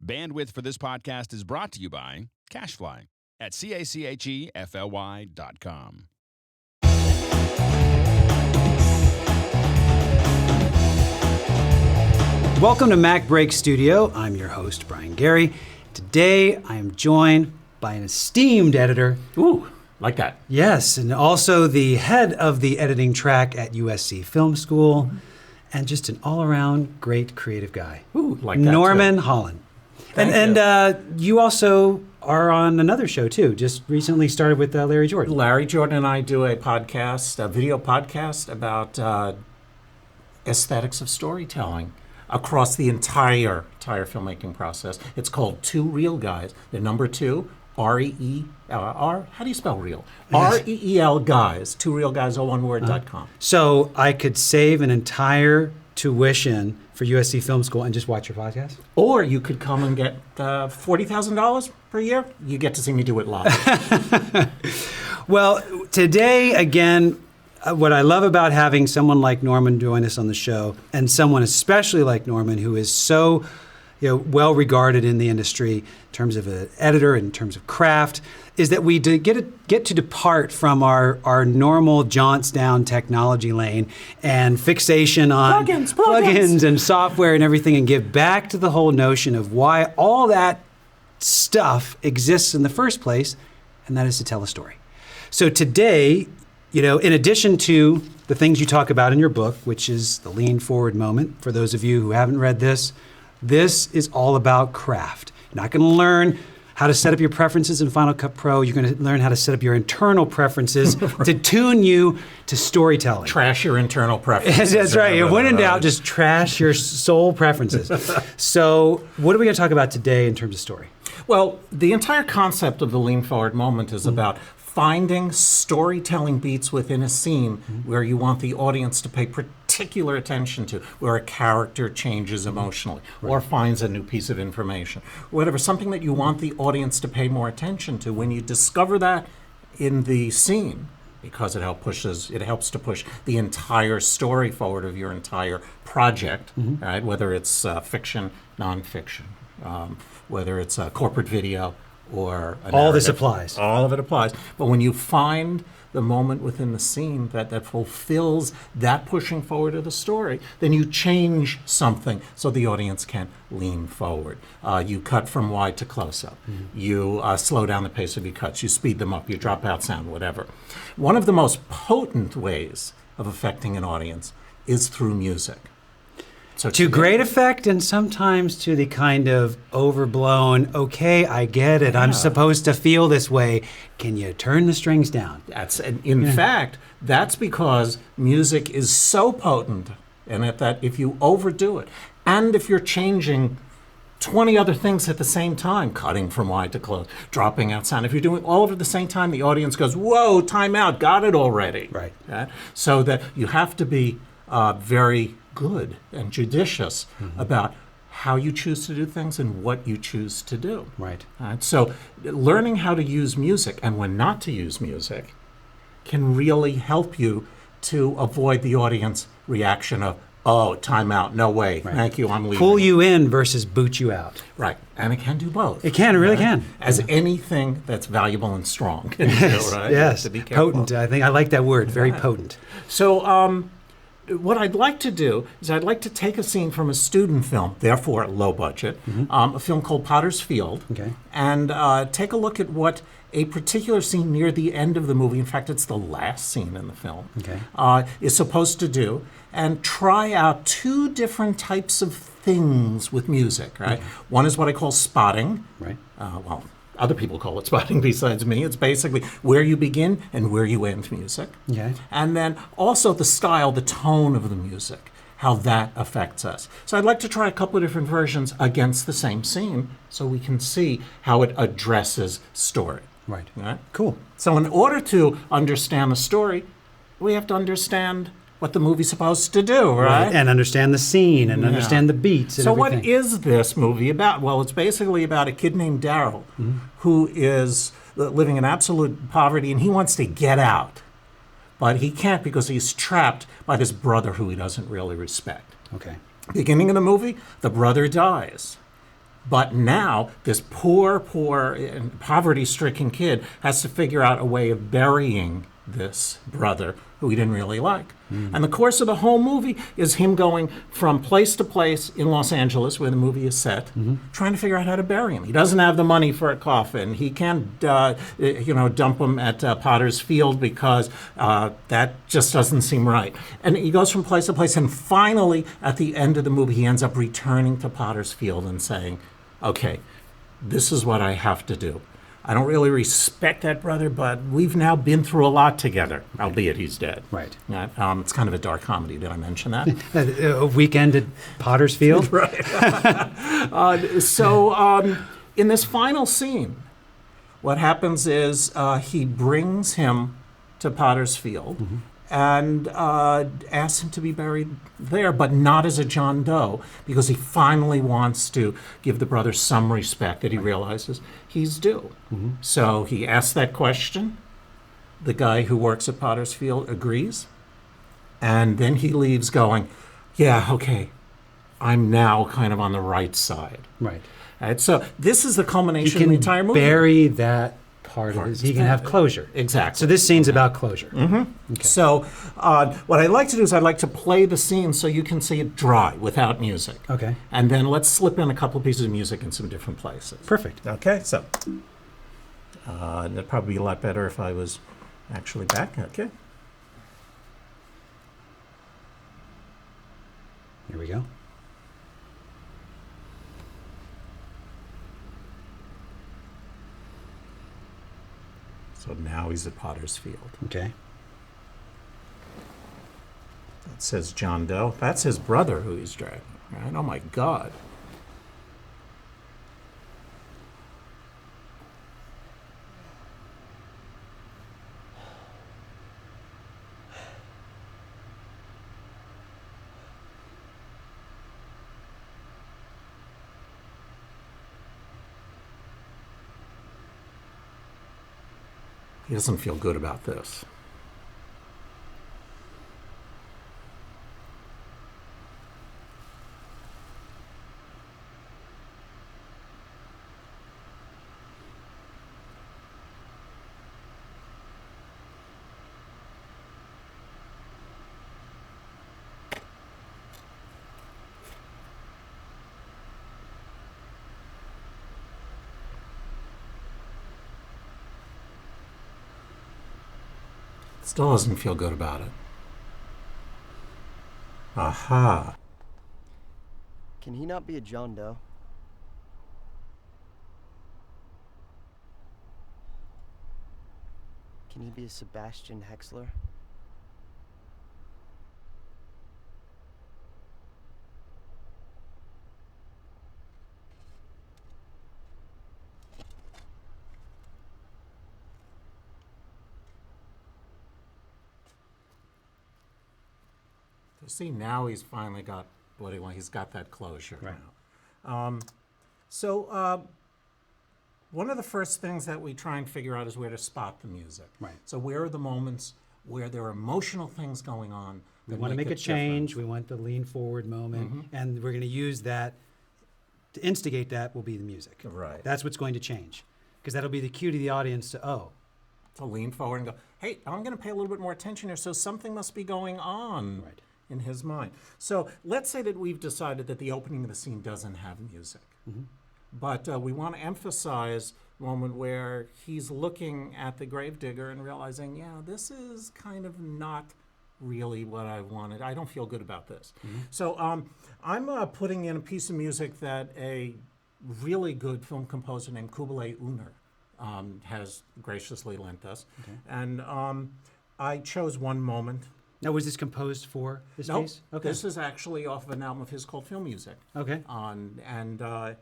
Bandwidth for this podcast is brought to you by CashFly at CACHEFLY.com. Welcome to MacBreak Studio. I'm your host, Brian Gary. Today, I am joined by an esteemed editor. Ooh, like that. Yes, and also the head of the editing track at USC Film School, and just an all-around great creative guy. Ooh, like that Norman too. Holland. Thank And you also are on another show, too. Just recently started with Larry Jordan. Larry Jordan and I do a podcast, a video podcast about aesthetics of storytelling across the entire filmmaking process. It's called Two Real Guys. The number two, R-E-E-R, how do you spell real? R-E-E-L guys, tworealguys.com. So I could save an entire tuition for USC Film School and just watch your podcast? Or you could come and get $40,000 per year. You get to see me do it live. Well, today, again, what I love about having someone like Norman join us on the show, and someone especially like Norman, who is so well regarded in the industry in terms of an editor, in terms of craft, is that we get to depart from our normal jaunts down technology lane and fixation on plugins and software and everything, and get back to the whole notion of why all that stuff exists in the first place, and that is to tell a story. So today, in addition to the things you talk about in your book, which is the lean forward moment, for those of you who haven't read this is all about craft. You're not going to learn how to set up your preferences in Final Cut Pro. You're going to learn how to set up your internal preferences to tune you to storytelling. Trash your internal preferences. That's right. When in doubt, just trash your soul preferences. So what are we going to talk about today in terms of story? Well, the entire concept of the lean forward moment is about finding storytelling beats within a scene where you want the audience to pay particular attention to, where a character changes emotionally or finds a new piece of information, whatever, something that you want the audience to pay more attention to. When you discover that in the scene, because it helps to push the entire story forward of your entire project, right? Whether it's fiction, nonfiction, whether it's a corporate video, or all this applies. All of it applies. But when you find the moment within the scene that fulfills that pushing forward of the story, then you change something so the audience can lean forward. You cut from wide to close-up. You slow down the pace of your cuts. You speed them up. You drop out sound, whatever. One of the most potent ways of affecting an audience is through music. So to great effect, and sometimes to the kind of overblown, okay, I get it, I'm supposed to feel this way. Can you turn the strings down? In fact, that's because music is so potent, and that if you overdo it, and if you're changing 20 other things at the same time, cutting from wide to close, dropping out sound, if you're doing all of it at the same time, the audience goes, whoa, time out, got it already. Right. So that you have to be very good and judicious about how you choose to do things and what you choose to do. Right. So learning how to use music and when not to use music can really help you to avoid the audience reaction of, oh, time out, no way, thank you, I'm leaving. Pull you in versus boot you out. Right, and it can do both. It can, it really can. As anything that's valuable and strong can do, right? Yes, to be careful. Potent. I like that word, very potent. So, what I'd like to do is I'd like to take a scene from a student film, therefore low budget, a film called Potter's Field, and take a look at what a particular scene near the end of the movie, in fact, it's the last scene in the film, is supposed to do, and try out two different types of things with music, right? One is what I call spotting. Right. Other people call it spotting besides me. It's basically where you begin and where you end music. Okay. And then also the style, the tone of the music, how that affects us. So I'd like to try a couple of different versions against the same scene so we can see how it addresses story. Right. Cool. So in order to understand the story, we have to understand what the movie's supposed to do, right? And understand the scene and understand the beats and so everything. What is this movie about? Well, it's basically about a kid named Daryl who is living in absolute poverty, and he wants to get out. But he can't because he's trapped by this brother who he doesn't really respect. Okay. Beginning of the movie, the brother dies. But now this poor, poverty-stricken kid has to figure out a way of burying this brother who he didn't really like. And the course of the whole movie is him going from place to place in Los Angeles, where the movie is set, trying to figure out how to bury him. He doesn't have the money for a coffin. He can't, dump him at Potter's Field because that just doesn't seem right. And he goes from place to place, and finally, at the end of the movie, he ends up returning to Potter's Field and saying, okay, this is what I have to do. I don't really respect that brother, but we've now been through a lot together, albeit he's dead. Right. It's kind of a dark comedy. Did I mention that? A weekend at Potter's Field? Right. In this final scene, what happens is he brings him to Potter's Field and asks him to be buried there, but not as a John Doe, because he finally wants to give the brother some respect that he realizes he's due. So he asks that question. The guy who works at Potter's Field agrees. And then he leaves going, yeah, okay, I'm now kind of on the right side. Right. So this is the culmination of the entire movie. Bury that part of his. He can have closure. Exactly. So this scene's about closure. Okay. So what I like to do is I like to play the scene so you can see it dry without music. Okay. And then let's slip in a couple pieces of music in some different places. Perfect. Okay, so that'd probably be a lot better if I was actually back. Okay. Here we go. So now he's at Potter's Field. Okay. It says John Doe. That's his brother who he's dragging, right? Oh my God. He doesn't feel good about this. Still doesn't feel good about it. Aha. Can he not be a John Doe? Can he be a Sebastian Hexler? See, now he's finally got what he wants. He's got that closure Right. now. One of the first things that we try and figure out is where to spot the music. Right. So where are the moments where there are emotional things going on? We want to make a change. We want the lean forward moment. And we're going to use that. To instigate that will be the music. Right. That's what's going to change. Because that'll be the cue to the audience to lean forward and go, hey, I'm going to pay a little bit more attention here, so something must be going on. Right. In his mind. So let's say that we've decided that the opening of the scene doesn't have music. But we want to emphasize the moment where he's looking at the gravedigger and realizing, yeah, this is kind of not really what I wanted. I don't feel good about this. So I'm putting in a piece of music that a really good film composer named Kublai Uner has graciously lent us. Okay. And I chose one moment. Now, was this composed for this piece? Okay. This is actually off of an album of his called Film Music. Okay. I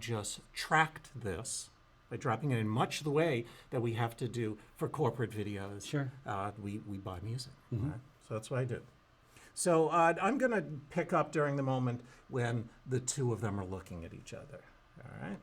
just tracked this by dropping it in much the way that we have to do for corporate videos. Sure. We buy music. Right? So that's what I do. So I'm going to pick up during the moment when the two of them are looking at each other. All right.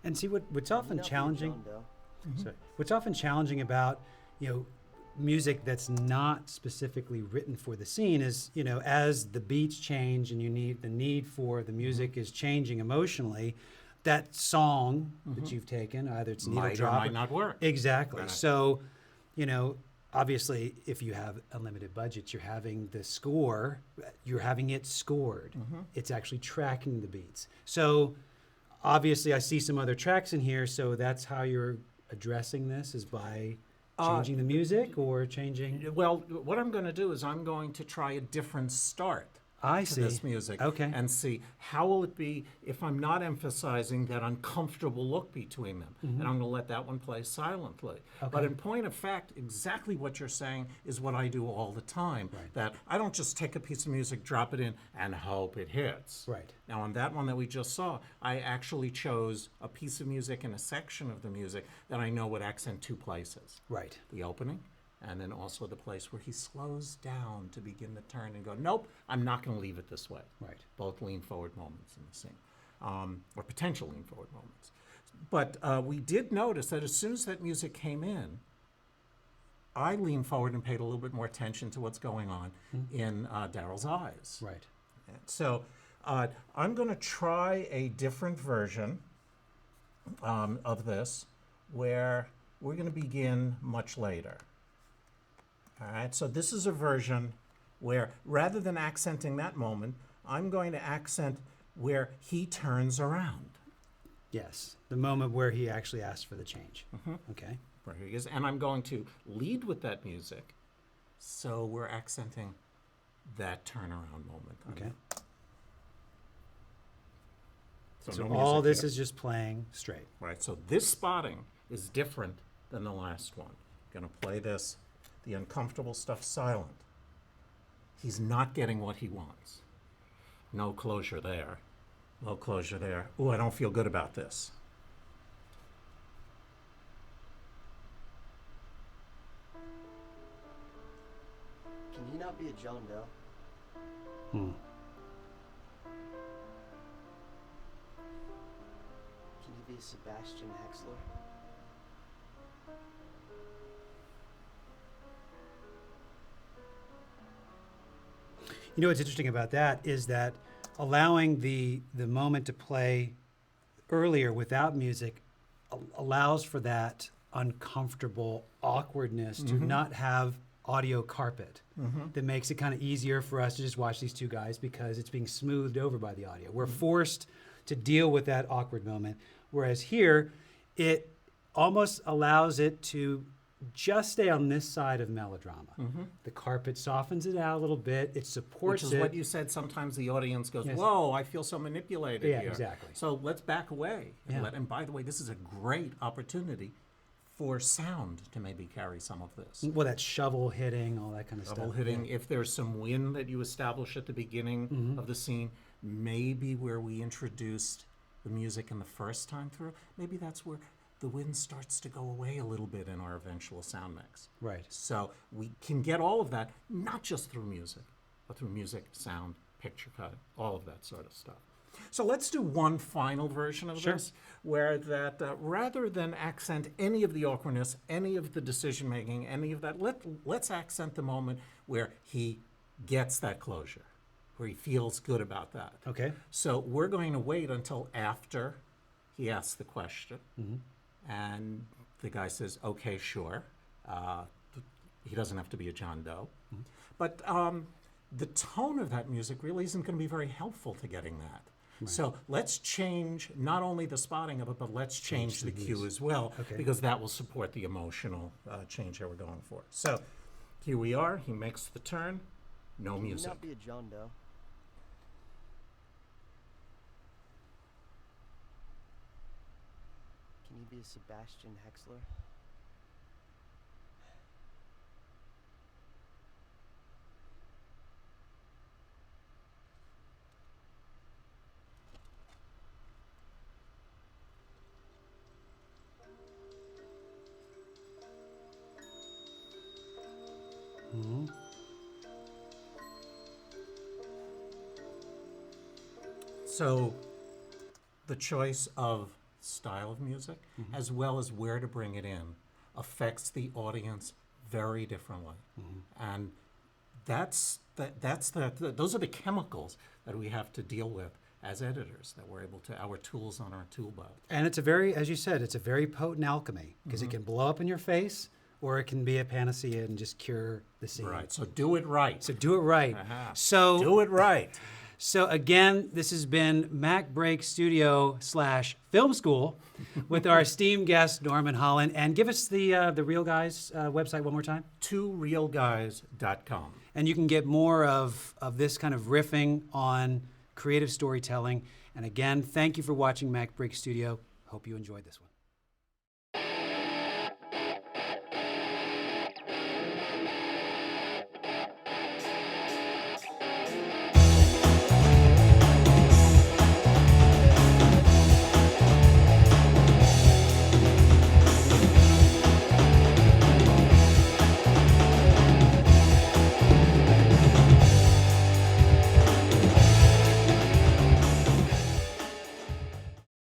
And see what's Can he often not be a challenging. John Doe? Sorry. What's often challenging about, music that's not specifically written for the scene is, as the beats change and the need for the music is changing emotionally, that song that you've taken, either it's needle Might or drop might not work. Exactly. Right. So, obviously, if you have a limited budget, you're having it scored. It's actually tracking the beats. So, obviously, I see some other tracks in here. So that's how you're addressing this, is by changing the music or changing. Well, what I'm going to do is I'm going to try a different start I to see. this music. Okay. And see how will it be if I'm not emphasizing that uncomfortable look between them. And I'm going to let that one play silently. Okay. But in point of fact, exactly what you're saying is what I do all the time. Right. That I don't just take a piece of music, drop it in, and hope it hits. Right. Now, on that one that we just saw, I actually chose a piece of music and a section of the music that I know would accent two places. Right. The opening, and then also the place where he slows down to begin the turn and go, nope, I'm not going to leave it this way. Right. Both lean forward moments in the scene, or potential lean forward moments. But we did notice that as soon as that music came in, I leaned forward and paid a little bit more attention to what's going on in Daryl's eyes. Right. So I'm going to try a different version of this where we're going to begin much later. All right, so this is a version where rather than accenting that moment, I'm going to accent where he turns around. Yes. The moment where he actually asked for the change. Okay. Where he is, and I'm going to lead with that music, so we're accenting that turnaround moment. Okay. So, So no all music this here. is just playing straight. Right, so this spotting is different than the last one. I'm going to play this, the uncomfortable stuff silent. He's not getting what he wants. No closure there. No closure there. Ooh, I don't feel good about this. Can he not be a John Doe? Can he be a Sebastian Hexler? What's interesting about that is that allowing the moment to play earlier without music allows for that uncomfortable awkwardness to not have audio carpet that makes it kind of easier for us to just watch these two guys because it's being smoothed over by the audio. We're forced to deal with that awkward moment, whereas here it almost allows it to just stay on this side of melodrama. The carpet softens it out a little bit. It supports Which is it. what you said. Sometimes the audience goes, Yes. whoa, I feel so manipulated Yeah, here. exactly. So let's back away. Yeah. And by the way, this is a great opportunity for sound to maybe carry some of this. Well, that shovel hitting, all that kind of Double stuff. hitting. Yeah. If there's some wind that you establish at the beginning of the scene, maybe where we introduced the music in the first time through, maybe that's where the wind starts to go away a little bit in our eventual sound mix. Right. So we can get all of that, not just through music, but through music, sound, picture cutting, all of that sort of stuff. So let's do one final version of Sure. this, where that rather than accent any of the awkwardness, any of the decision making, any of that, let's accent the moment where he gets that closure, where he feels good about that. Okay. So we're going to wait until after he asks the question, and the guy says, "Okay, sure." He doesn't have to be a John Doe, but the tone of that music really isn't going to be very helpful to getting that. So let's change not only the spotting of it, but let's change the cue as well, Okay. because that will support the emotional change that we're going for. So here we are. He makes the turn. No Can he music. not be a John Doe? Can he be a Sebastian Hexler? So the choice of style of music, as well as where to bring it in, affects the audience very differently. And those are the chemicals that we have to deal with as editors, that we're able to, our tools on our tool belt. And it's a very, as you said, it's a very potent alchemy because it can blow up in your face or it can be a panacea and just cure the scene. Right, so do it right. So do it right. So Do it right. So again, this has been MacBreak Studio / Film School with our esteemed guest, Norman Holland. And give us the Real Guys website one more time. tworealguys.com. And you can get more of this kind of riffing on creative storytelling. And again, thank you for watching MacBreak Studio. Hope you enjoyed this one.